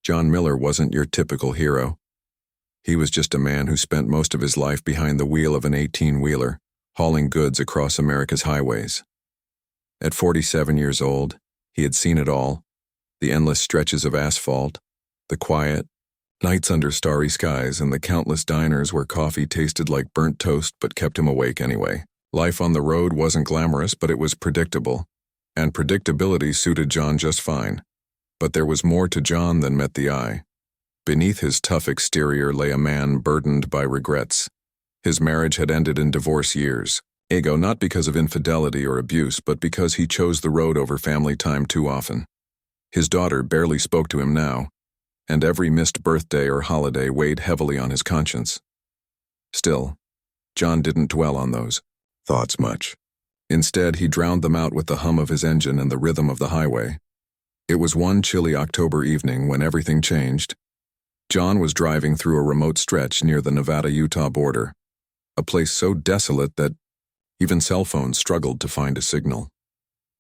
John Miller wasn't your typical hero. He was just a man who spent most of his life behind the wheel of an 18-wheeler, hauling goods across America's highways. At 47 years old, he had seen it all: the endless stretches of asphalt, the quiet nights under starry skies, and the countless diners where coffee tasted like burnt toast but kept him awake anyway. Life on the road wasn't glamorous, but it was predictable, and predictability suited John just fine. But there was more to John than met the eye. Beneath his tough exterior lay a man burdened by regrets. His marriage had ended in divorce years ago, not because of infidelity or abuse, but because he chose the road over family time too often. His daughter barely spoke to him now, and every missed birthday or holiday weighed heavily on his conscience. Still, John didn't dwell on those thoughts much. Instead, he drowned them out with the hum of his engine and the rhythm of the highway. It was one chilly October evening when everything changed. John was driving through a remote stretch near the Nevada-Utah border, a place so desolate that even cell phones struggled to find a signal.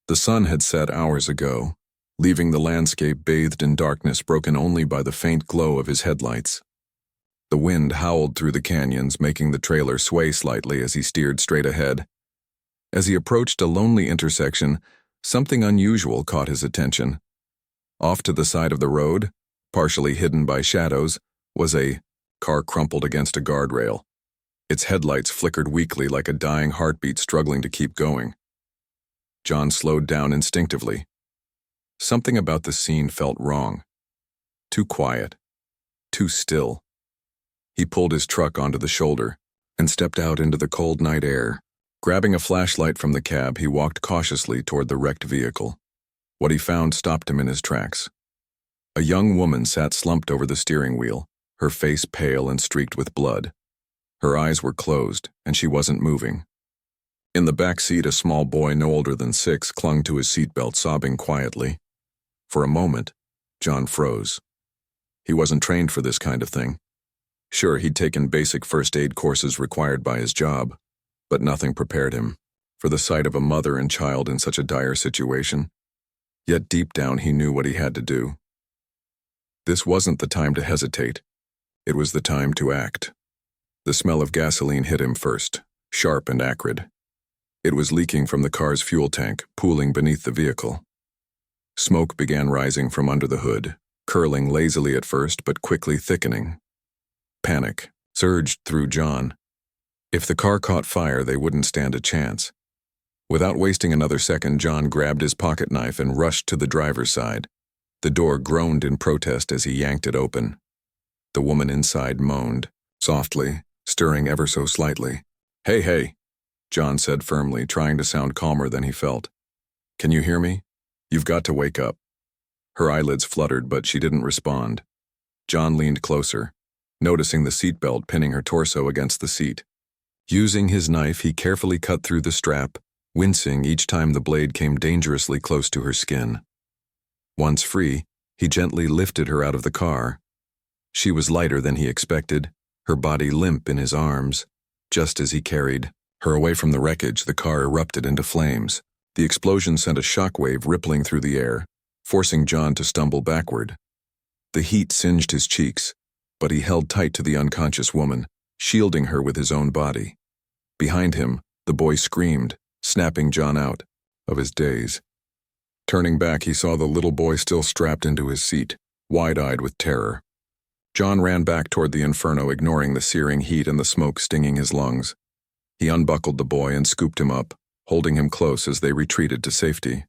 The sun had set hours ago, leaving the landscape bathed in darkness broken only by the faint glow of his headlights. The wind howled through the canyons, making the trailer sway slightly as he steered straight ahead. As he approached a lonely intersection, something unusual caught his attention. Off to the side of the road, partially hidden by shadows, was a car crumpled against a guardrail. Its headlights flickered weakly like a dying heartbeat struggling to keep going. John slowed down instinctively. Something about the scene felt wrong. Too quiet. Too still. He pulled his truck onto the shoulder and stepped out into the cold night air. Grabbing a flashlight from the cab, he walked cautiously toward the wrecked vehicle. What he found stopped him in his tracks. A young woman sat slumped over the steering wheel, her face pale and streaked with blood. Her eyes were closed, and she wasn't moving. In the back seat, a small boy no older than 6 clung to his seatbelt, sobbing quietly. For a moment, John froze. He wasn't trained for this kind of thing. Sure, he'd taken basic first aid courses required by his job, but nothing prepared him for the sight of a mother and child in such a dire situation. Yet deep down he knew what he had to do. This wasn't the time to hesitate. It was the time to act. The smell of gasoline hit him first, sharp and acrid. It was leaking from the car's fuel tank, pooling beneath the vehicle. Smoke began rising from under the hood, curling lazily at first but quickly thickening. Panic surged through John. If the car caught fire, they wouldn't stand a chance. Without wasting another second, John grabbed his pocket knife and rushed to the driver's side. The door groaned in protest as he yanked it open. The woman inside moaned, softly, stirring ever so slightly. Hey, John said firmly, trying to sound calmer than he felt. Can you hear me? You've got to wake up. Her eyelids fluttered, but she didn't respond. John leaned closer, noticing the seatbelt pinning her torso against the seat. Using his knife, he carefully cut through the strap, wincing each time the blade came dangerously close to her skin. Once free, he gently lifted her out of the car. She was lighter than he expected, her body limp in his arms. Just as he carried her away from the wreckage, the car erupted into flames. The explosion sent a shockwave rippling through the air, forcing John to stumble backward. The heat singed his cheeks, but he held tight to the unconscious woman, shielding her with his own body. Behind him, the boy screamed, snapping John out of his daze. Turning back, he saw the little boy still strapped into his seat, wide-eyed with terror. John ran back toward the inferno, ignoring the searing heat and the smoke stinging his lungs. He unbuckled the boy and scooped him up, holding him close as they retreated to safety.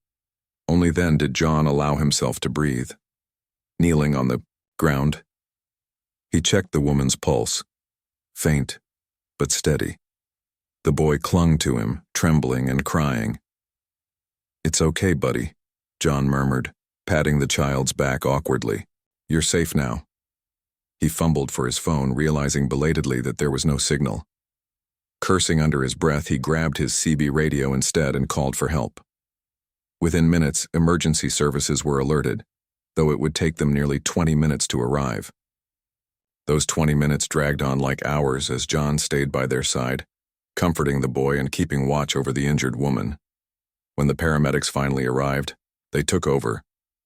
Only then did John allow himself to breathe. Kneeling on the ground, he checked the woman's pulse, faint but steady. The boy clung to him, trembling and crying. It's okay, buddy, John murmured, patting the child's back awkwardly. You're safe now. He fumbled for his phone, realizing belatedly that there was no signal. Cursing under his breath, he grabbed his CB radio instead and called for help. Within minutes, emergency services were alerted, though it would take them nearly 20 minutes to arrive. Those 20 minutes dragged on like hours as John stayed by their side, comforting the boy and keeping watch over the injured woman. When the paramedics finally arrived, they took over,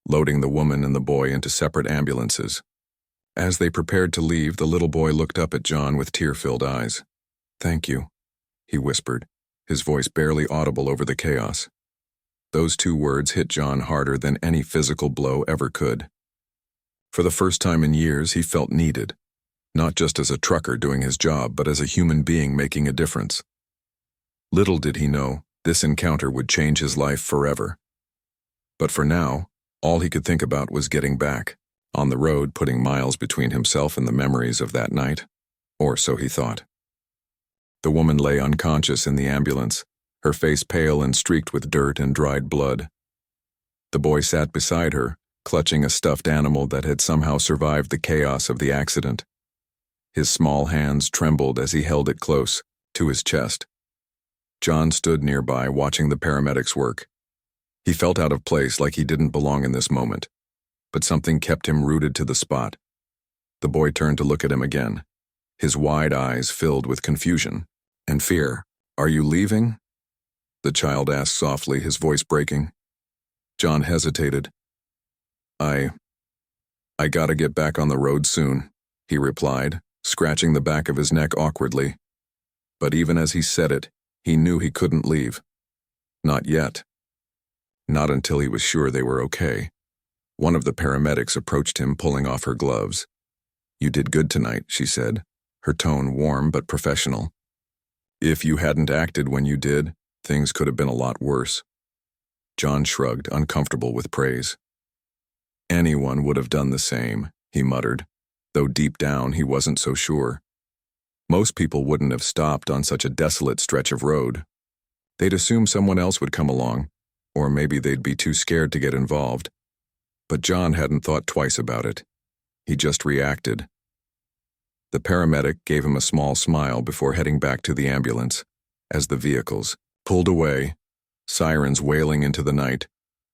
loading the woman and the boy into separate ambulances. As they prepared to leave, the little boy looked up at John with tear-filled eyes. "Thank you," he whispered, his voice barely audible over the chaos. Those two words hit John harder than any physical blow ever could. For the first time in years, he felt needed, not just as a trucker doing his job, but as a human being making a difference. Little did he know, this encounter would change his life forever. But for now, all he could think about was getting back, on the road, putting miles between himself and the memories of that night. Or so he thought. The woman lay unconscious in the ambulance, her face pale and streaked with dirt and dried blood. The boy sat beside her, clutching a stuffed animal that had somehow survived the chaos of the accident. His small hands trembled as he held it close, to his chest. John stood nearby, watching the paramedics work. He felt out of place, like he didn't belong in this moment, but something kept him rooted to the spot. The boy turned to look at him again, his wide eyes filled with confusion and fear. "Are you leaving?" the child asked softly, his voice breaking. John hesitated. I gotta get back on the road soon," he replied, scratching the back of his neck awkwardly. But even as he said it, he knew he couldn't leave. Not yet. Not until he was sure they were okay. One of the paramedics approached him, pulling off her gloves. "You did good tonight," she said, her tone warm but professional. "If you hadn't acted when you did, things could have been a lot worse." John shrugged, uncomfortable with praise. "Anyone would have done the same," he muttered, though deep down he wasn't so sure. Most people wouldn't have stopped on such a desolate stretch of road. They'd assume someone else would come along, or maybe they'd be too scared to get involved. But John hadn't thought twice about it. He just reacted. The paramedic gave him a small smile before heading back to the ambulance. As the vehicles pulled away, sirens wailing into the night,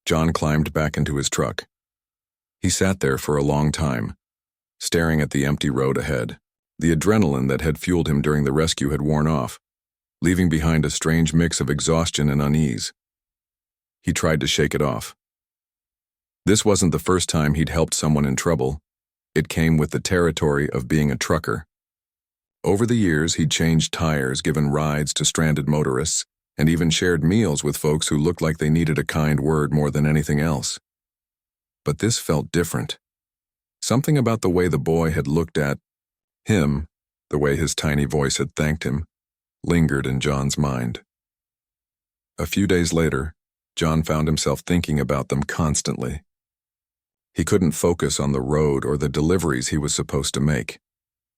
John climbed back into his truck. He sat there for a long time, staring at the empty road ahead. The adrenaline that had fueled him during the rescue had worn off, leaving behind a strange mix of exhaustion and unease. He tried to shake it off. This wasn't the first time he'd helped someone in trouble. It came with the territory of being a trucker. Over the years, he'd changed tires, given rides to stranded motorists, and even shared meals with folks who looked like they needed a kind word more than anything else. But this felt different. Something about the way the boy had looked at him, the way his tiny voice had thanked him, lingered in John's mind. A few days later, John found himself thinking about them constantly. He couldn't focus on the road or the deliveries he was supposed to make.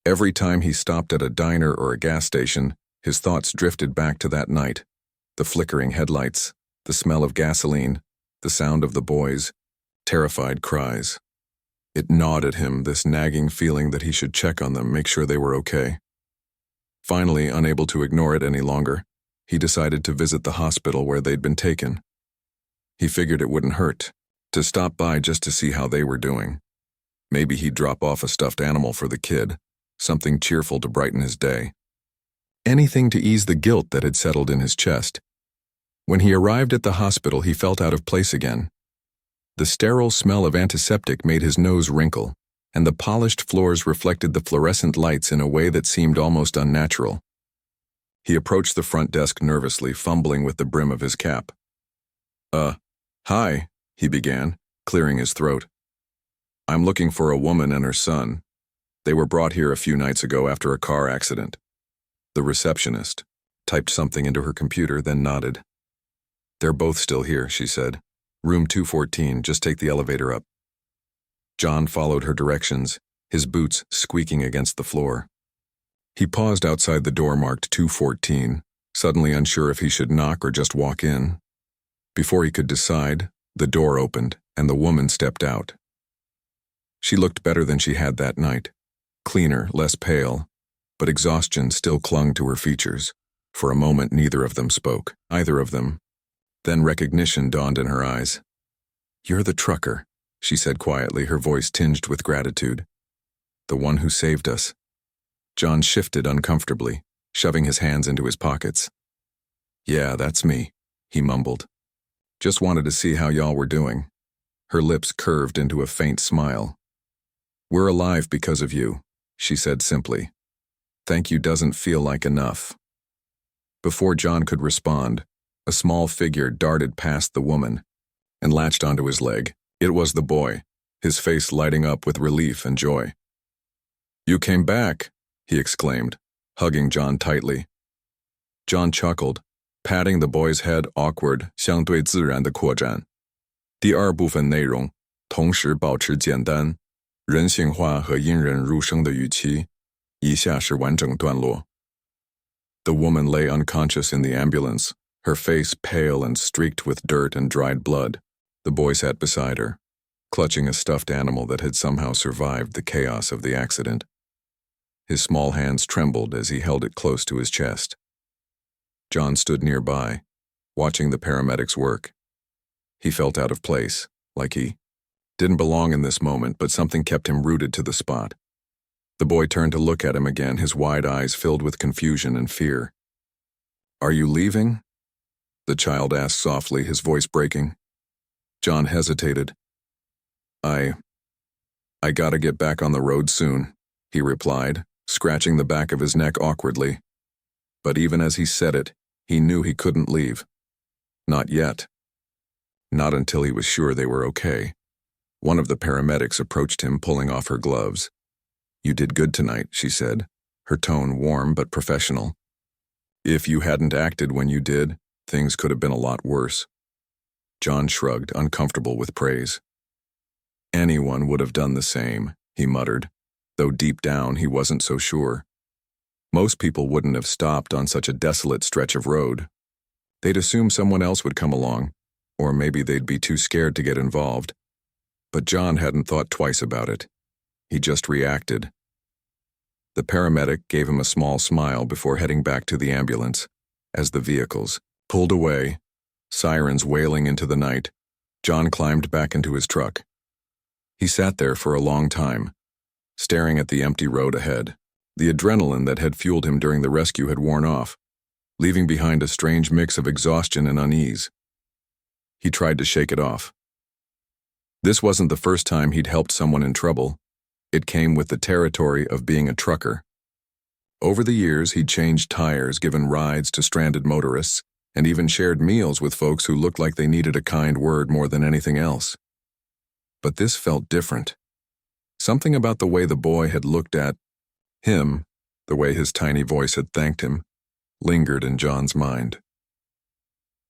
Every time he stopped at a diner or a gas station, his thoughts drifted back to that night. The flickering headlights, the smell of gasoline, the sound of the boys' terrified cries. It gnawed at him, this nagging feeling that he should check on them, make sure they were okay. Finally, unable to ignore it any longer, he decided to visit the hospital where they'd been taken. He figured it wouldn't hurt to stop by just to see how they were doing. Maybe he'd drop off a stuffed animal for the kid, something cheerful to brighten his day. Anything to ease the guilt that had settled in his chest. When he arrived at the hospital, he felt out of place again. The sterile smell of antiseptic made his nose wrinkle, and the polished floors reflected the fluorescent lights in a way that seemed almost unnatural. He approached the front desk nervously, fumbling with the brim of his cap. Hi, he began, clearing his throat. "I'm looking for a woman and her son. They were brought here a few nights ago after a car accident." The receptionist typed something into her computer, then nodded. "They're both still here," she said. "Room 214, just take the elevator up." John followed her directions, his boots squeaking against the floor. He paused outside the door marked 214, suddenly unsure if he should knock or just walk in. Before he could decide, the door opened and the woman stepped out. She looked better than she had that night, cleaner, less pale, but exhaustion still clung to her features. For a moment, neither of them spoke, either of them. Then recognition dawned in her eyes. "You're the trucker," she said quietly, her voice tinged with gratitude. "The one who saved us." John shifted uncomfortably, shoving his hands into his pockets. "Yeah, that's me," he mumbled. "Just wanted to see how y'all were doing." Her lips curved into a faint smile. "We're alive because of you," she said simply. "Thank you doesn't feel like enough." Before John could respond, a small figure darted past the woman and latched onto his leg. It was the boy, his face lighting up with relief and joy. "You came back," he exclaimed, hugging John tightly. John chuckled, patting the boy's head awkward, 相对自然的扩展。第二部分内容，同时保持简单、人性化和引人入胜的语气。以下是完整段落。The woman lay unconscious in the ambulance, her face pale and streaked with dirt and dried blood. The boy sat beside her, clutching a stuffed animal that had somehow survived the chaos of the accident. His small hands trembled as he held it close to his chest. John stood nearby, watching the paramedics work. He felt out of place, like he didn't belong in this moment, but something kept him rooted to the spot. The boy turned to look at him again, his wide eyes filled with confusion and fear. "Are you leaving?" the child asked softly, his voice breaking. John hesitated. I gotta get back on the road soon," he replied, scratching the back of his neck awkwardly. But even as he said it, he knew he couldn't leave. Not yet. Not until he was sure they were okay. One of the paramedics approached him, pulling off her gloves. "You did good tonight," she said, her tone warm but professional. "If you hadn't acted when you did, things could have been a lot worse." John shrugged, uncomfortable with praise. "Anyone would have done the same," he muttered, though deep down he wasn't so sure. Most people wouldn't have stopped on such a desolate stretch of road. They'd assume someone else would come along, or maybe they'd be too scared to get involved. But John hadn't thought twice about it. He just reacted. The paramedic gave him a small smile before heading back to the ambulance. As the vehicles pulled away, sirens wailing into the night, John climbed back into his truck. He sat there for a long time, staring at the empty road ahead. The adrenaline that had fueled him during the rescue had worn off, leaving behind a strange mix of exhaustion and unease. He tried to shake it off. This wasn't the first time he'd helped someone in trouble. It came with the territory of being a trucker. Over the years, he'd changed tires, given rides to stranded motorists, and even shared meals with folks who looked like they needed a kind word more than anything else. But this felt different. Something about the way the boy had looked at him, the way his tiny voice had thanked him, lingered in John's mind.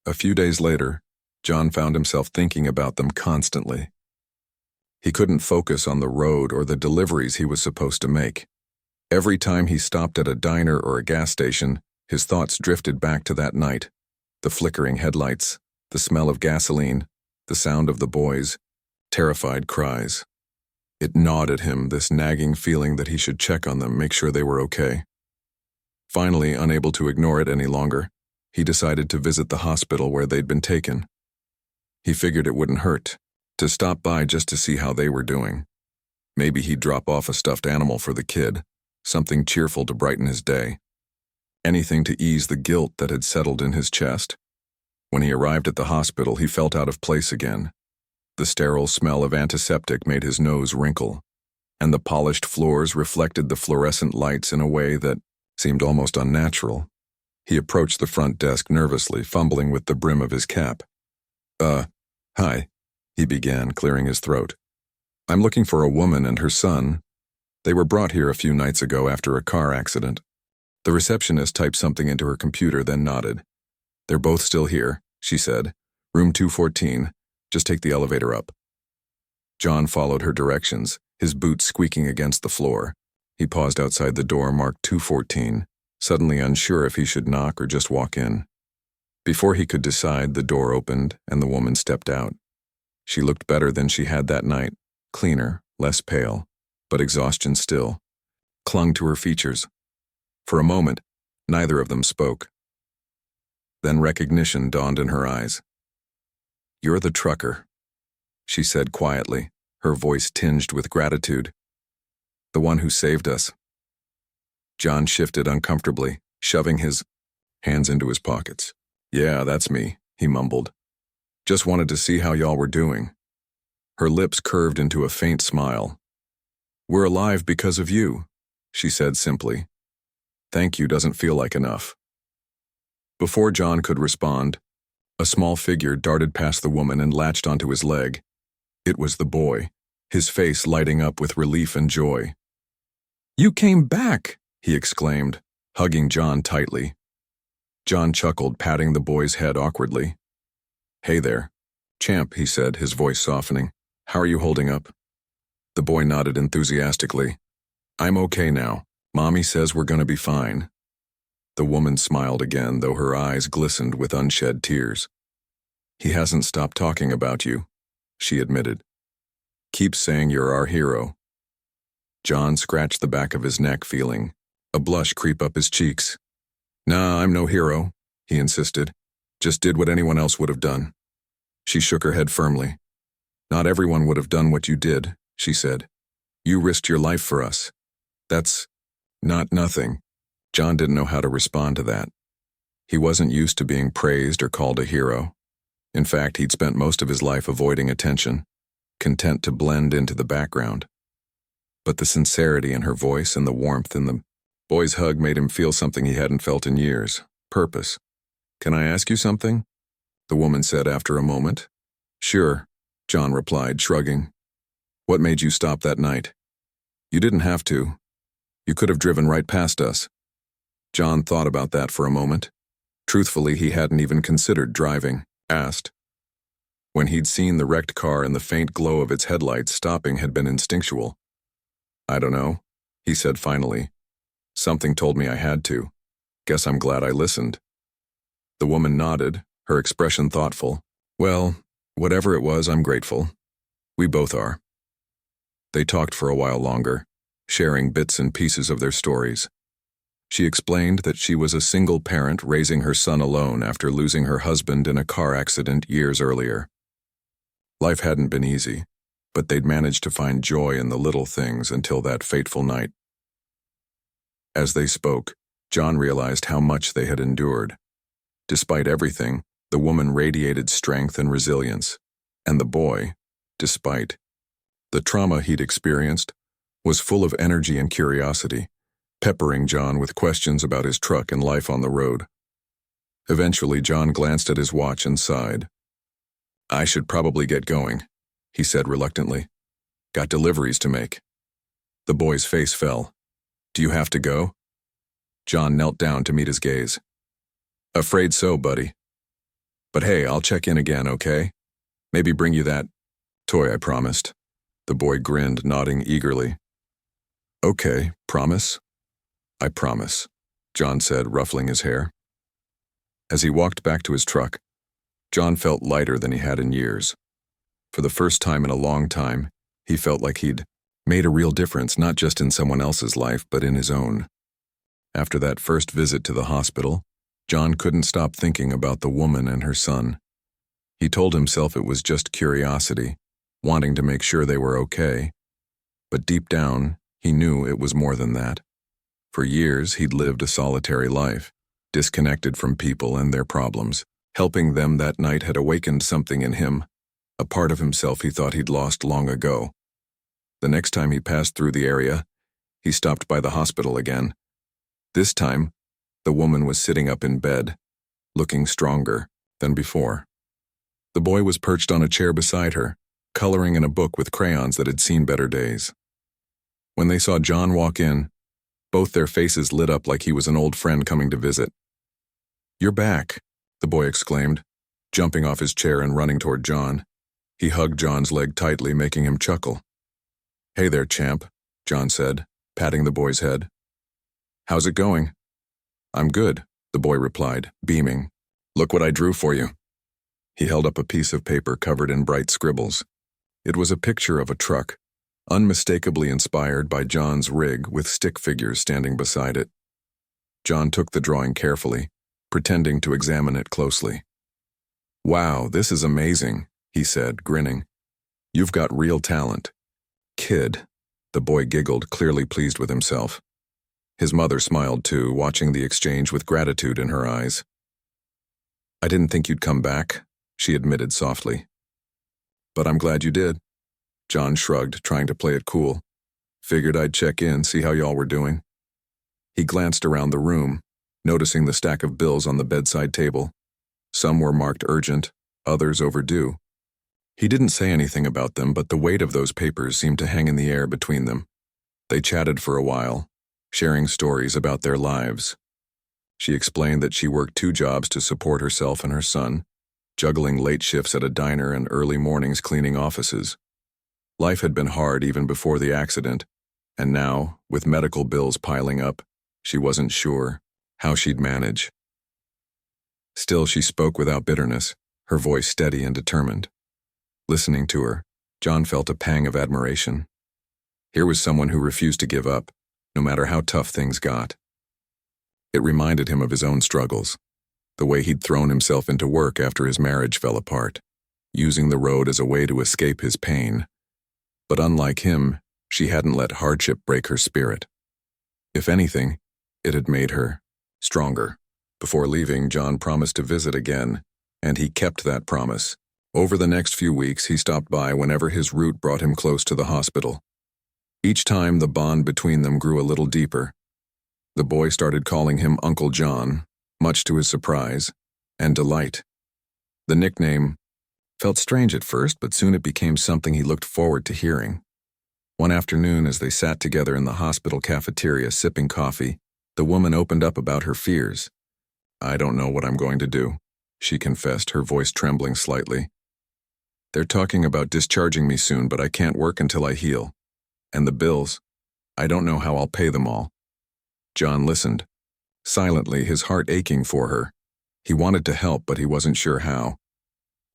A few days later, John found himself thinking about them constantly. He couldn't focus on the road or the deliveries he was supposed to make. Every time he stopped at a diner or a gas station, his thoughts drifted back to that night. The flickering headlights, the smell of gasoline, the sound of the boys' terrified cries. It gnawed at him, this nagging feeling that he should check on them, make sure they were okay. Finally, unable to ignore it any longer, he decided to visit the hospital where they'd been taken. He figured it wouldn't hurt to stop by just to see how they were doing. Maybe he'd drop off a stuffed animal for the kid, something cheerful to brighten his day. Anything to ease the guilt that had settled in his chest. When he arrived at the hospital, he felt out of place again. The sterile smell of antiseptic made his nose wrinkle, and the polished floors reflected the fluorescent lights in a way that seemed almost unnatural. He approached the front desk nervously, fumbling with the brim of his cap. Hi, he began, clearing his throat. "I'm looking for a woman and her son. They were brought here a few nights ago after a car accident." The receptionist typed something into her computer, then nodded. "They're both still here," she said. "Room 214. Just take the elevator up." John followed her directions, his boots squeaking against the floor. He paused outside the door marked 214, suddenly unsure if he should knock or just walk in. Before he could decide, the door opened and the woman stepped out. She looked better than she had that night, cleaner, less pale, but exhaustion still clung to her features. For a moment, neither of them spoke. Then recognition dawned in her eyes. "You're the trucker," she said quietly, her voice tinged with gratitude. "The one who saved us." John shifted uncomfortably, shoving his hands into his pockets. "Yeah, that's me," he mumbled. "Just wanted to see how y'all were doing." Her lips curved into a faint smile. "We're alive because of you," she said simply. "Thank you doesn't feel like enough." Before John could respond, a small figure darted past the woman and latched onto his leg. It was the boy, his face lighting up with relief and joy. "You came back!" he exclaimed, hugging John tightly. John chuckled, patting the boy's head awkwardly. "Hey there, Champ," he said, his voice softening. "How are you holding up?" The boy nodded enthusiastically. "I'm okay now. Mommy says we're gonna be fine." The woman smiled again, though her eyes glistened with unshed tears. "He hasn't stopped talking about you," she admitted. "Keeps saying you're our hero." John scratched the back of his neck, feeling a blush creep up his cheeks. "Nah, I'm no hero," he insisted. "Just did what anyone else would have done." She shook her head firmly. "Not everyone would have done what you did," she said. "You risked your life for us. That's not nothing." John didn't know how to respond to that. He wasn't used to being praised or called a hero. In fact, he'd spent most of his life avoiding attention, content to blend into the background. But the sincerity in her voice and the warmth in the boy's hug made him feel something he hadn't felt in years: purpose. "Can I ask you something?" the woman said after a moment. "Sure," John replied, shrugging. "What made you stop that night?" "You didn't have to. You could have driven right past us." John thought about that for a moment. Truthfully, he hadn't even considered driving. Asked. When he'd seen the wrecked car and the faint glow of its headlights, stopping had been instinctual. "I don't know," he said finally. "Something told me I had to. Guess I'm glad I listened." The woman nodded, her expression thoughtful. "Well, whatever it was, I'm grateful. We both are." They talked for a while longer, sharing bits and pieces of their stories. She explained that she was a single parent raising her son alone after losing her husband in a car accident years earlier. Life hadn't been easy, but they'd managed to find joy in the little things until that fateful night. As they spoke, John realized how much they had endured. Despite everything, the woman radiated strength and resilience, and the boy, despite the trauma he'd experienced, was full of energy and curiosity, peppering John with questions about his truck and life on the road. Eventually, John glanced at his watch and sighed. "I should probably get going," he said reluctantly. "Got deliveries to make." The boy's face fell. "Do you have to go?" John knelt down to meet his gaze. "Afraid so, buddy. But hey, I'll check in again, okay? Maybe bring you that toy I promised." The boy grinned, nodding eagerly. "Okay, promise?" "I promise," John said, ruffling his hair. As he walked back to his truck, John felt lighter than he had in years. For the first time in a long time, he felt like he'd made a real difference, not just in someone else's life, but in his own. After that first visit to the hospital, John couldn't stop thinking about the woman and her son. He told himself it was just curiosity, wanting to make sure they were okay. But deep down, he knew it was more than that. For years, he'd lived a solitary life, disconnected from people and their problems. Helping them that night had awakened something in him, a part of himself he thought he'd lost long ago. The next time he passed through the area, he stopped by the hospital again. This time, the woman was sitting up in bed, looking stronger than before. The boy was perched on a chair beside her, coloring in a book with crayons that had seen better days. When they saw John walk in, both their faces lit up like he was an old friend coming to visit. "You're back," the boy exclaimed, jumping off his chair and running toward John. He hugged John's leg tightly, making him chuckle. "Hey there, champ," John said, patting the boy's head. "How's it going?" "I'm good," the boy replied, beaming. "Look what I drew for you." He held up a piece of paper covered in bright scribbles. It was a picture of a truck, unmistakably inspired by John's rig with stick figures standing beside it. John took the drawing carefully, pretending to examine it closely. "Wow, this is amazing," he said, grinning. "You've got real talent." "Kid," the boy giggled, clearly pleased with himself. His mother smiled too, watching the exchange with gratitude in her eyes. "I didn't think you'd come back," she admitted softly. "But I'm glad you did." John shrugged, trying to play it cool. Figured I'd check in, see how y'all were doing. He glanced around the room, noticing the stack of bills on the bedside table. Some were marked urgent, others overdue. He didn't say anything about them, but the weight of those papers seemed to hang in the air between them. They chatted for a while, sharing stories about their lives. She explained that she worked 2 jobs to support herself and her son, juggling late shifts at a diner and early mornings cleaning offices. Life had been hard even before the accident, and now, with medical bills piling up, she wasn't sure how she'd manage. Still, she spoke without bitterness, her voice steady and determined. Listening to her, John felt a pang of admiration. Here was someone who refused to give up, no matter how tough things got. It reminded him of his own struggles, the way he'd thrown himself into work after his marriage fell apart, using the road as a way to escape his pain. But unlike him, she hadn't let hardship break her spirit. If anything, it had made her stronger. Before leaving, John promised to visit again, and he kept that promise. Over the next few weeks, he stopped by whenever his route brought him close to the hospital. Each time, the bond between them grew a little deeper. The boy started calling him Uncle John, much to his surprise and delight. The nickname felt strange at first, but soon it became something he looked forward to hearing. One afternoon, as they sat together in the hospital cafeteria sipping coffee, the woman opened up about her fears. "I don't know what I'm going to do," she confessed, her voice trembling slightly. "They're talking about discharging me soon, but I can't work until I heal. And the bills, I don't know how I'll pay them all." John listened, silently, his heart aching for her. He wanted to help, but he wasn't sure how.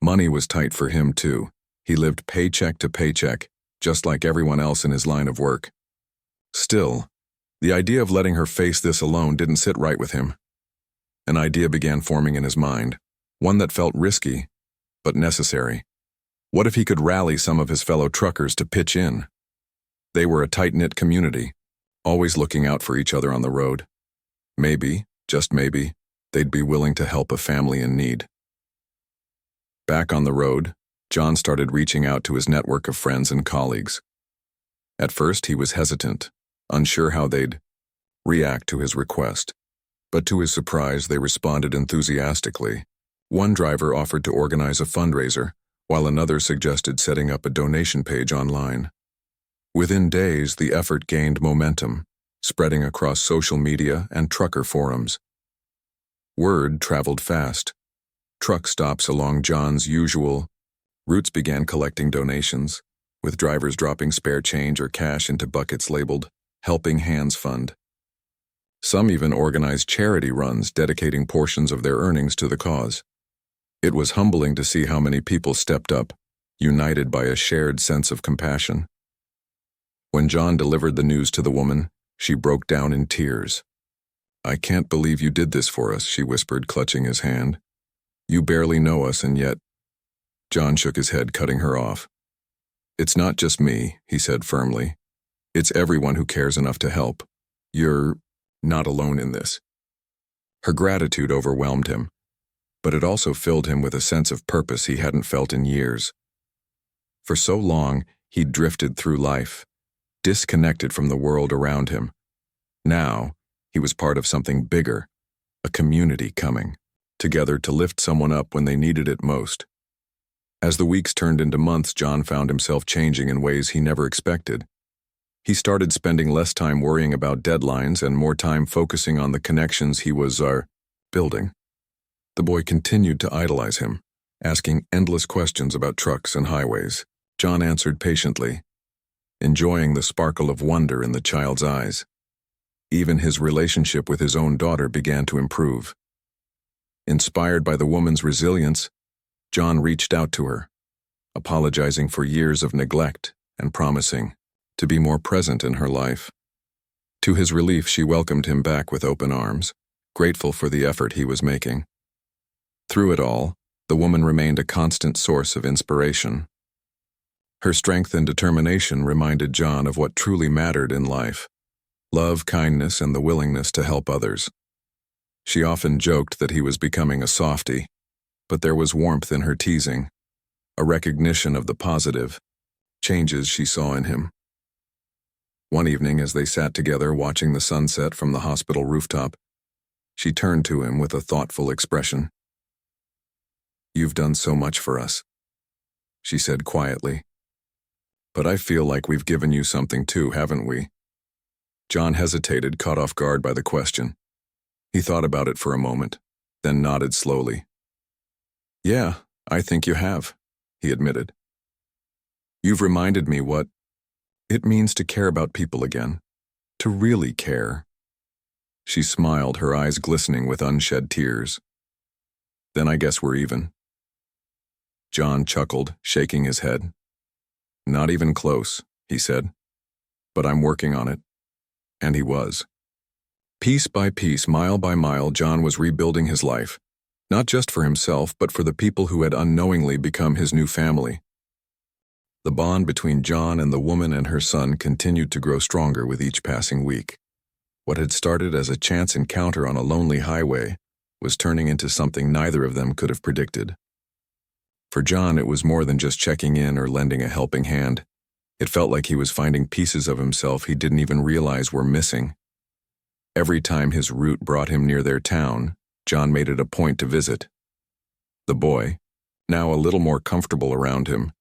Money was tight for him, too. He lived paycheck to paycheck, just like everyone else in his line of work. Still, the idea of letting her face this alone didn't sit right with him. An idea began forming in his mind, one that felt risky, but necessary. What if he could rally some of his fellow truckers to pitch in? They were a tight-knit community, always looking out for each other on the road. Maybe, just maybe, they'd be willing to help a family in need. Back on the road, John started reaching out to his network of friends and colleagues. At first, he was hesitant, unsure how they'd react to his request. But to his surprise, they responded enthusiastically. One driver offered to organize a fundraiser, while another suggested setting up a donation page online. Within days, the effort gained momentum, spreading across social media and trucker forums. Word traveled fast. Truck stops along John's usual routes began collecting donations, with drivers dropping spare change or cash into buckets labeled Helping Hands Fund. Some even organized charity runs dedicating portions of their earnings to the cause. It was humbling to see how many people stepped up, united by a shared sense of compassion. When John delivered the news to the woman, she broke down in tears. "I can't believe you did this for us," she whispered, clutching his hand. "You barely know us, and yet—" John shook his head, cutting her off. "It's not just me," he said firmly. "It's everyone who cares enough to help. You're not alone in this." Her gratitude overwhelmed him, but it also filled him with a sense of purpose he hadn't felt in years. For so long, he'd drifted through life, disconnected from the world around him. Now, he was part of something bigger, a community coming together to lift someone up when they needed it most. As the weeks turned into months, John found himself changing in ways he never expected. He started spending less time worrying about deadlines and more time focusing on the connections he was building. The boy continued to idolize him, asking endless questions about trucks and highways. John answered patiently, enjoying the sparkle of wonder in the child's eyes. Even his relationship with his own daughter began to improve. Inspired by the woman's resilience, John reached out to her, apologizing for years of neglect and promising to be more present in her life. To his relief, she welcomed him back with open arms, grateful for the effort he was making. Through it all, the woman remained a constant source of inspiration. Her strength and determination reminded John of what truly mattered in life: love, kindness, and the willingness to help others. She often joked that he was becoming a softie, but there was warmth in her teasing, a recognition of the positive changes she saw in him. One evening, as they sat together watching the sunset from the hospital rooftop, she turned to him with a thoughtful expression. "You've done so much for us," she said quietly. "But I feel like we've given you something too, haven't we?" John hesitated, caught off guard by the question. He thought about it for a moment, then nodded slowly. "Yeah, I think you have," he admitted. "You've reminded me what it means to care about people again, to really care." She smiled, her eyes glistening with unshed tears. "Then I guess we're even." John chuckled, shaking his head. "Not even close," he said. "But I'm working on it." And he was. Piece by piece, mile by mile, John was rebuilding his life, not just for himself, but for the people who had unknowingly become his new family. The bond between John and the woman and her son continued to grow stronger with each passing week. What had started as a chance encounter on a lonely highway was turning into something neither of them could have predicted. For John, it was more than just checking in or lending a helping hand. It felt like he was finding pieces of himself he didn't even realize were missing. Every time his route brought him near their town, John made it a point to visit. The boy, now a little more comfortable around him,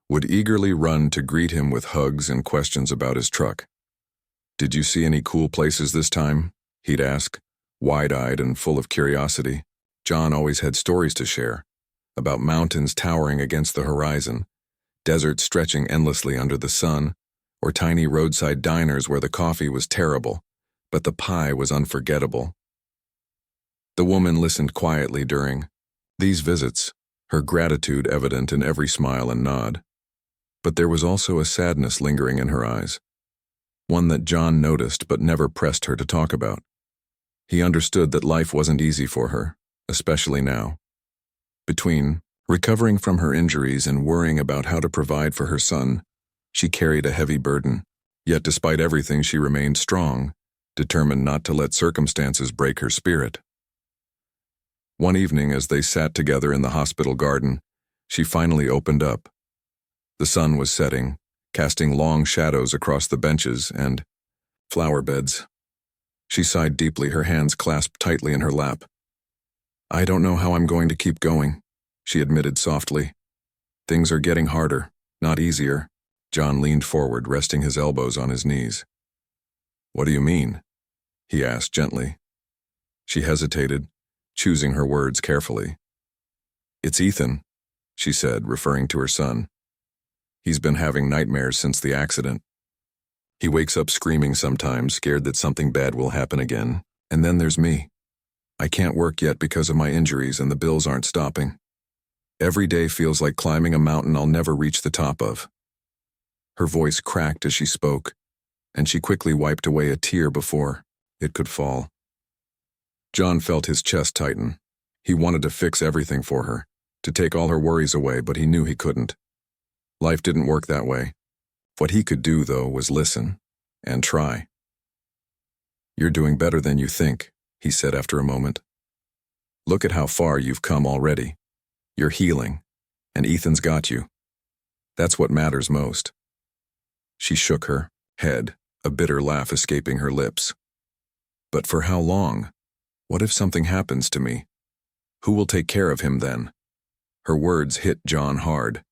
would eagerly run to greet him with hugs and questions about his truck. "Did you see any cool places this time?" he'd ask, wide-eyed and full of curiosity. John always had stories to share, about mountains towering against the horizon, deserts stretching endlessly under the sun, or tiny roadside diners where the coffee was terrible, but the pie was unforgettable. The woman listened quietly during these visits, her gratitude evident in every smile and nod. But there was also a sadness lingering in her eyes, one that John noticed but never pressed her to talk about. He understood that life wasn't easy for her, especially now. Between recovering from her injuries and worrying about how to provide for her son, she carried a heavy burden. Yet despite everything, she remained strong, determined not to let circumstances break her spirit. One evening, as they sat together in the hospital garden, she finally opened up. The sun was setting, casting long shadows across the benches and flower beds. She sighed deeply, her hands clasped tightly in her lap. "I don't know how I'm going to keep going," she admitted softly. "Things are getting harder, not easier." John leaned forward, resting his elbows on his knees. "What do you mean?" he asked gently. She hesitated, choosing her words carefully. "It's Ethan," she said, referring to her son. "He's been having nightmares since the accident. He wakes up screaming sometimes, scared that something bad will happen again. And then there's me. I can't work yet because of my injuries and the bills aren't stopping. Every day feels like climbing a mountain I'll never reach the top of." Her voice cracked as she spoke, and she quickly wiped away a tear before it could fall. John felt his chest tighten. He wanted to fix everything for her, to take all her worries away, but he knew he couldn't. Life didn't work that way. What he could do, though, was listen and try. "You're doing better than you think," he said after a moment. "Look at how far you've come already. You're healing, and Ethan's got you. That's what matters most." She shook her head, a bitter laugh escaping her lips. "But for how long? What if something happens to me? Who will take care of him then?" Her words hit John hard.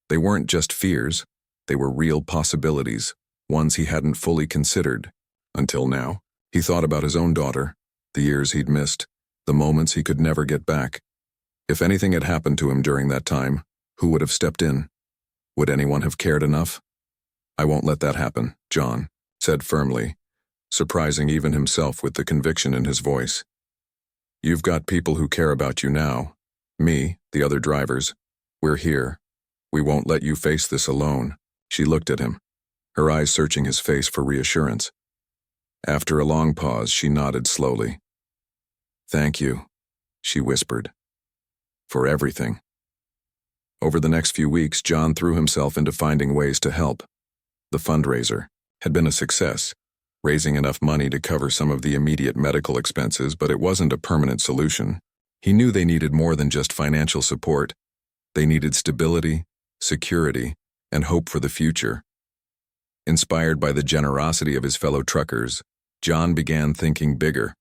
They weren't just fears, they were real possibilities, ones he hadn't fully considered. Until now, he thought about his own daughter, the years he'd missed, the moments he could never get back. If anything had happened to him during that time, who would have stepped in? Would anyone have cared enough? "I won't let that happen," John said firmly, surprising even himself with the conviction in his voice. "You've got people who care about you now. Me, the other drivers. We're here. We won't let you face this alone." She looked at him, her eyes searching his face for reassurance. After a long pause, she nodded slowly. "Thank you," she whispered. "For everything." Over the next few weeks, John threw himself into finding ways to help. The fundraiser had been a success, raising enough money to cover some of the immediate medical expenses, but it wasn't a permanent solution. He knew they needed more than just financial support. They needed stability, security, and hope for the future. Inspired by the generosity of his fellow truckers, John began thinking bigger.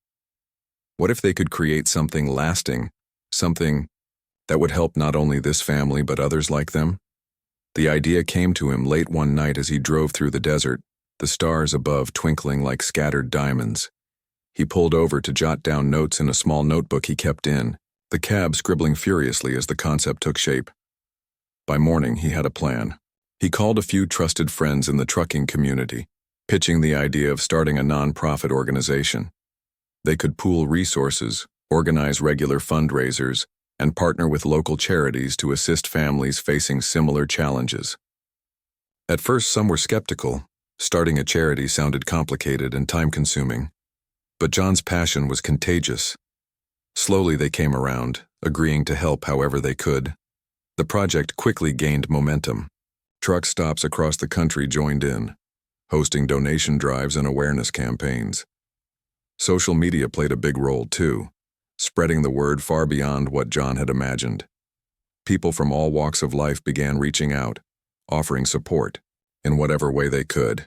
What if they could create something lasting, something that would help not only this family but others like them? The idea came to him late one night as he drove through the desert, the stars above twinkling like scattered diamonds. He pulled over to jot down notes in a small notebook he kept in, the cab scribbling furiously as the concept took shape. By morning, he had a plan. He called a few trusted friends in the trucking community, pitching the idea of starting a non-profit organization. They could pool resources, organize regular fundraisers, and partner with local charities to assist families facing similar challenges. At first, some were skeptical. Starting a charity sounded complicated and time-consuming. But John's passion was contagious. Slowly they came around, agreeing to help however they could. The project quickly gained momentum. Truck stops across the country joined in, hosting donation drives and awareness campaigns. Social media played a big role too, spreading the word far beyond what John had imagined. People from all walks of life began reaching out, offering support in whatever way they could.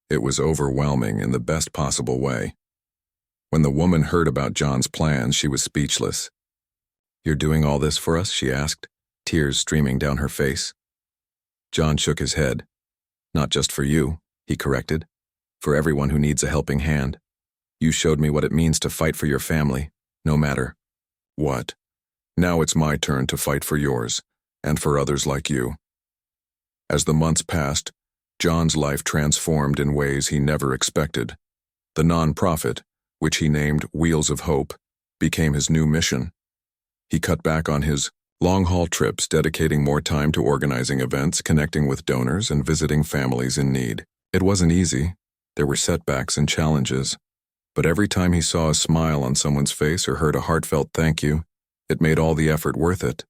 It was overwhelming in the best possible way. When the woman heard about John's plans, she was speechless. "You're doing all this for us?" she asked, tears streaming down her face. John shook his head. "Not just for you," he corrected. "For everyone who needs a helping hand. You showed me what it means to fight for your family, no matter what. Now it's my turn to fight for yours, and for others like you." As the months passed, John's life transformed in ways he never expected. The non-profit, which he named Wheels of Hope, became his new mission. He cut back on his long-haul trips, dedicating more time to organizing events, connecting with donors, and visiting families in need. It wasn't easy. There were setbacks and challenges. But every time he saw a smile on someone's face or heard a heartfelt thank you, it made all the effort worth it.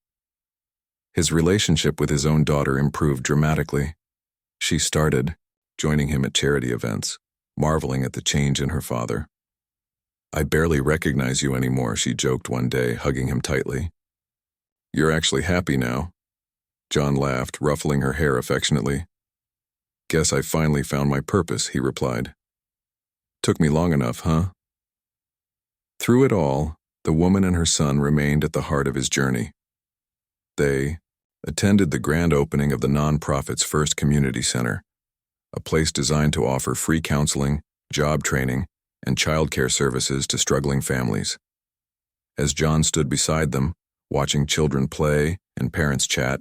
His relationship with his own daughter improved dramatically. She started joining him at charity events, marveling at the change in her father. "I barely recognize you anymore," she joked one day, hugging him tightly. "You're actually happy now?" John laughed, ruffling her hair affectionately. "Guess I finally found my purpose," he replied. "Took me long enough, huh?" Through it all, the woman and her son remained at the heart of his journey. They attended the grand opening of the nonprofit's first community center, a place designed to offer free counseling, job training, and childcare services to struggling families. As John stood beside them, watching children play and parents chat,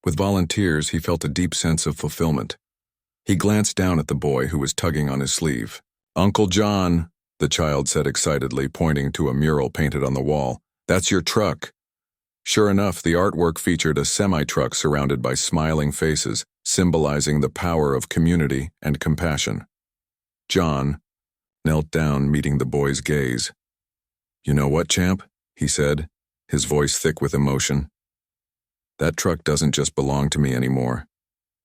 with volunteers he felt a deep sense of fulfillment. He glanced down at the boy who was tugging on his sleeve. "Uncle John," the child said excitedly, pointing to a mural painted on the wall. "That's your truck." Sure enough, the artwork featured a semi-truck surrounded by smiling faces, symbolizing the power of community and compassion. John knelt down, meeting the boy's gaze. "You know what, champ?" he said, his voice thick with emotion. "That truck doesn't just belong to me anymore.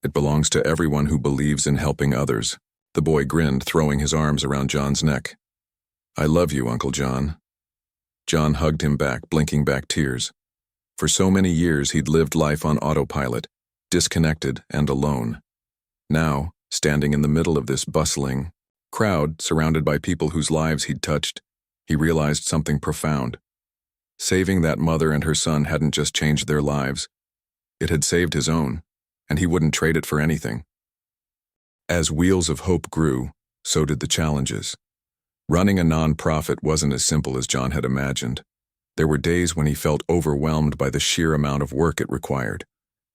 It belongs to everyone who believes in helping others." The boy grinned, throwing his arms around John's neck. "I love you, Uncle John." John hugged him back, blinking back tears. For so many years he'd lived life on autopilot, disconnected and alone. Now, standing in the middle of this bustling crowd, surrounded by people whose lives he'd touched, he realized something profound. Saving that mother and her son hadn't just changed their lives. It had saved his own, and he wouldn't trade it for anything. As Wheels of Hope grew, so did the challenges. Running a non-profit wasn't as simple as John had imagined. There were days when he felt overwhelmed by the sheer amount of work it required,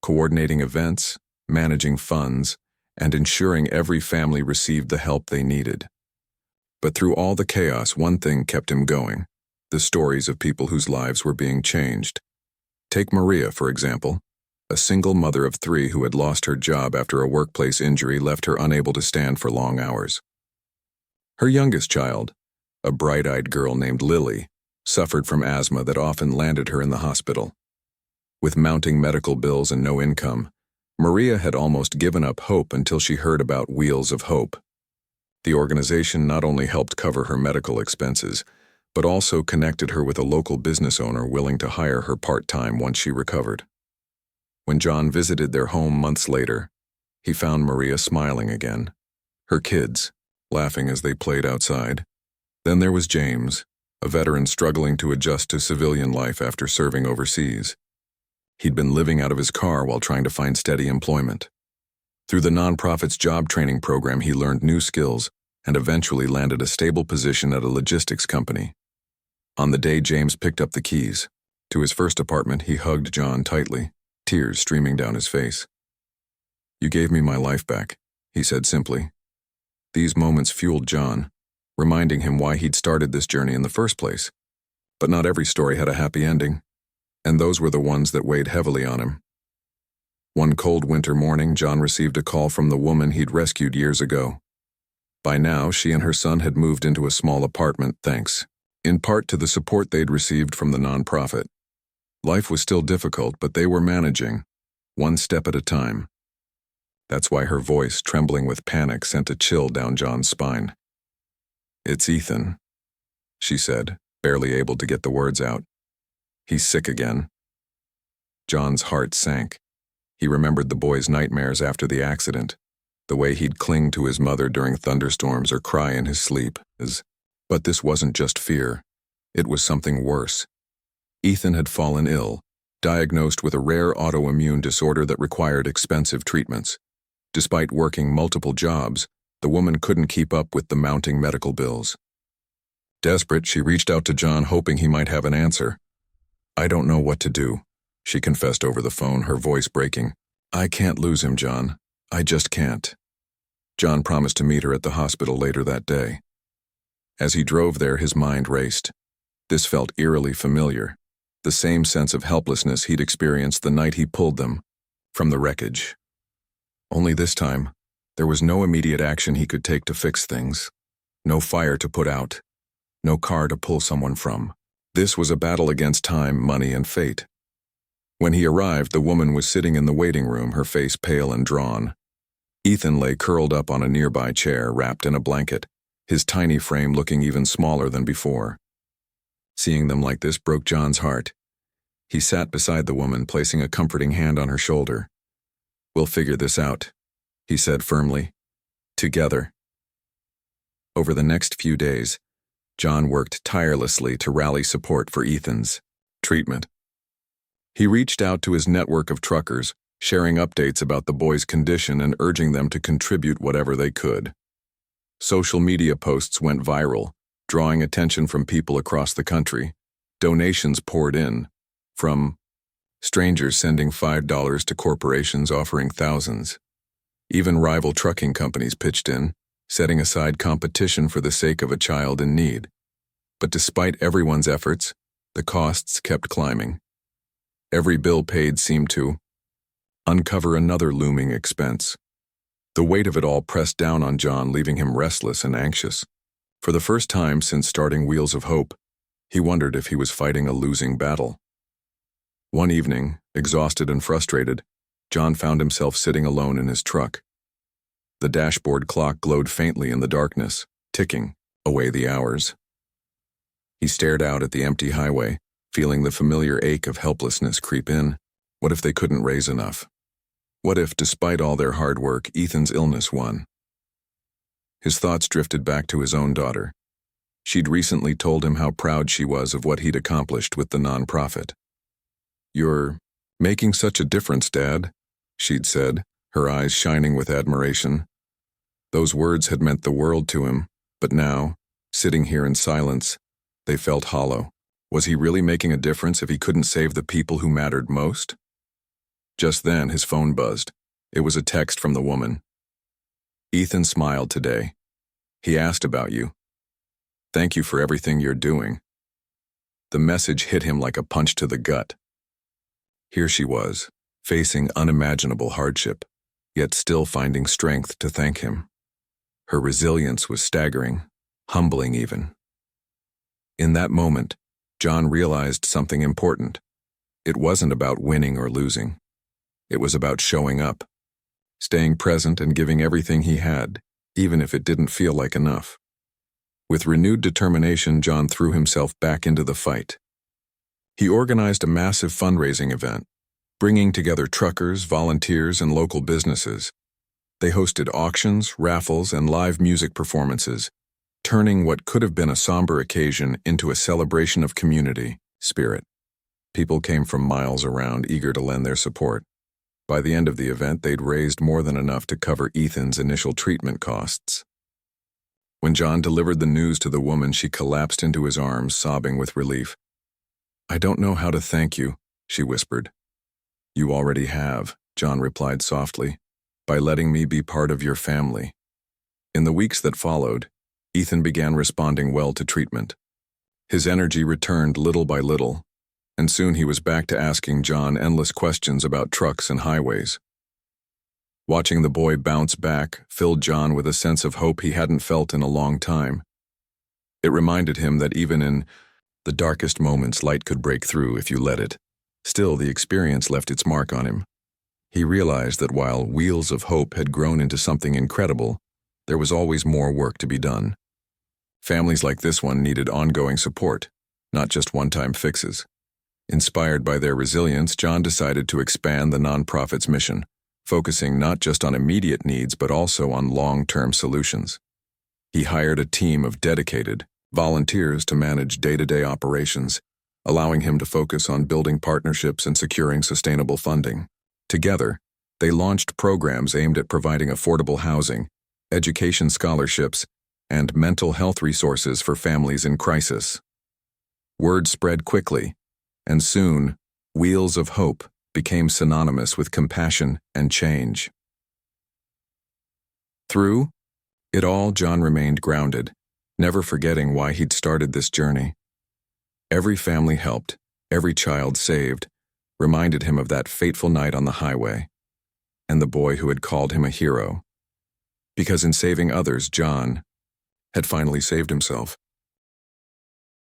coordinating events, managing funds, and ensuring every family received the help they needed. But through all the chaos, one thing kept him going: the stories of people whose lives were being changed. Take Maria, for example, a single mother of 3 who had lost her job after a workplace injury left her unable to stand for long hours. Her youngest child, a bright-eyed girl named Lily, suffered from asthma that often landed her in the hospital. With mounting medical bills and no income, Maria had almost given up hope until she heard about Wheels of Hope. The organization not only helped cover her medical expenses, but also connected her with a local business owner willing to hire her part-time once she recovered. When John visited their home months later, he found Maria smiling again, her kids laughing as they played outside. Then there was James, a veteran struggling to adjust to civilian life after serving overseas. He'd been living out of his car while trying to find steady employment. Through the nonprofit's job training program, he learned new skills and eventually landed a stable position at a logistics company. On the day James picked up the keys to his first apartment, he hugged John tightly, tears streaming down his face. "You gave me my life back," he said simply. These moments fueled John, reminding him why he'd started this journey in the first place. But not every story had a happy ending, and those were the ones that weighed heavily on him. One cold winter morning, John received a call from the woman he'd rescued years ago. By now, she and her son had moved into a small apartment, thanks in part to the support they'd received from the nonprofit. Life was still difficult, but they were managing, one step at a time. That's why her voice, trembling with panic, sent a chill down John's spine. "It's Ethan," she said, barely able to get the words out. "He's sick again." John's heart sank. He remembered the boy's nightmares after the accident, the way he'd cling to his mother during thunderstorms or cry in his sleep. But this wasn't just fear. It was something worse. Ethan had fallen ill, diagnosed with a rare autoimmune disorder that required expensive treatments. Despite working multiple jobs, the woman couldn't keep up with the mounting medical bills. Desperate, she reached out to John, hoping he might have an answer. "I don't know what to do," she confessed over the phone, her voice breaking. "I can't lose him, John. I just can't." John promised to meet her at the hospital later that day. As he drove there, his mind raced. This felt eerily familiar, the same sense of helplessness he'd experienced the night he pulled them from the wreckage. Only this time, there was no immediate action he could take to fix things. No fire to put out. No car to pull someone from. This was a battle against time, money, and fate. When he arrived, the woman was sitting in the waiting room, her face pale and drawn. Ethan lay curled up on a nearby chair, wrapped in a blanket, his tiny frame looking even smaller than before. Seeing them like this broke John's heart. He sat beside the woman, placing a comforting hand on her shoulder. "We'll figure this out," he said firmly. "Together." Over the next few days, John worked tirelessly to rally support for Ethan's treatment. He reached out to his network of truckers, sharing updates about the boy's condition and urging them to contribute whatever they could. Social media posts went viral, drawing attention from people across the country. Donations poured in, from strangers sending $5 to corporations offering thousands. Even rival trucking companies pitched in, setting aside competition for the sake of a child in need. But despite everyone's efforts, the costs kept climbing. Every bill paid seemed to uncover another looming expense. The weight of it all pressed down on John, leaving him restless and anxious. For the first time since starting Wheels of Hope, he wondered if he was fighting a losing battle. One evening, exhausted and frustrated, John found himself sitting alone in his truck. The dashboard clock glowed faintly in the darkness, ticking away the hours. He stared out at the empty highway, feeling the familiar ache of helplessness creep in. What if they couldn't raise enough? What if, despite all their hard work, Ethan's illness won? His thoughts drifted back to his own daughter. She'd recently told him how proud she was of what he'd accomplished with the nonprofit. "You're making such a difference, Dad," she'd said, her eyes shining with admiration. Those words had meant the world to him, but now, sitting here in silence, they felt hollow. Was he really making a difference if he couldn't save the people who mattered most? Just then, his phone buzzed. It was a text from the woman. "Ethan smiled today. He asked about you. Thank you for everything you're doing." The message hit him like a punch to the gut. Here she was, facing unimaginable hardship, yet still finding strength to thank him. Her resilience was staggering, humbling even. In that moment, John realized something important. It wasn't about winning or losing. It was about showing up, staying present and giving everything he had, even if it didn't feel like enough. With renewed determination, John threw himself back into the fight. He organized a massive fundraising event, bringing together truckers, volunteers, and local businesses. They hosted auctions, raffles, and live music performances, turning what could have been a somber occasion into a celebration of community spirit. People came from miles around, eager to lend their support. By the end of the event, they'd raised more than enough to cover Ethan's initial treatment costs. When John delivered the news to the woman, she collapsed into his arms, sobbing with relief. "I don't know how to thank you," she whispered. "You already have," John replied softly, "by letting me be part of your family." In the weeks that followed, Ethan began responding well to treatment. His energy returned little by little, and soon he was back to asking John endless questions about trucks and highways. Watching the boy bounce back filled John with a sense of hope he hadn't felt in a long time. It reminded him that even in the darkest moments, light could break through if you let it. Still, the experience left its mark on him. He realized that while Wheels of Hope had grown into something incredible, there was always more work to be done. Families like this one needed ongoing support, not just one-time fixes. Inspired by their resilience, John decided to expand the nonprofit's mission, focusing not just on immediate needs but also on long-term solutions. He hired a team of dedicated volunteers to manage day-to-day operations, allowing him to focus on building partnerships and securing sustainable funding. Together, they launched programs aimed at providing affordable housing, education scholarships, and mental health resources for families in crisis. Word spread quickly, and soon, Wheels of Hope became synonymous with compassion and change. Through it all, John remained grounded, never forgetting why he'd started this journey. Every family helped, every child saved, reminded him of that fateful night on the highway, and the boy who had called him a hero. Because in saving others, John had finally saved himself.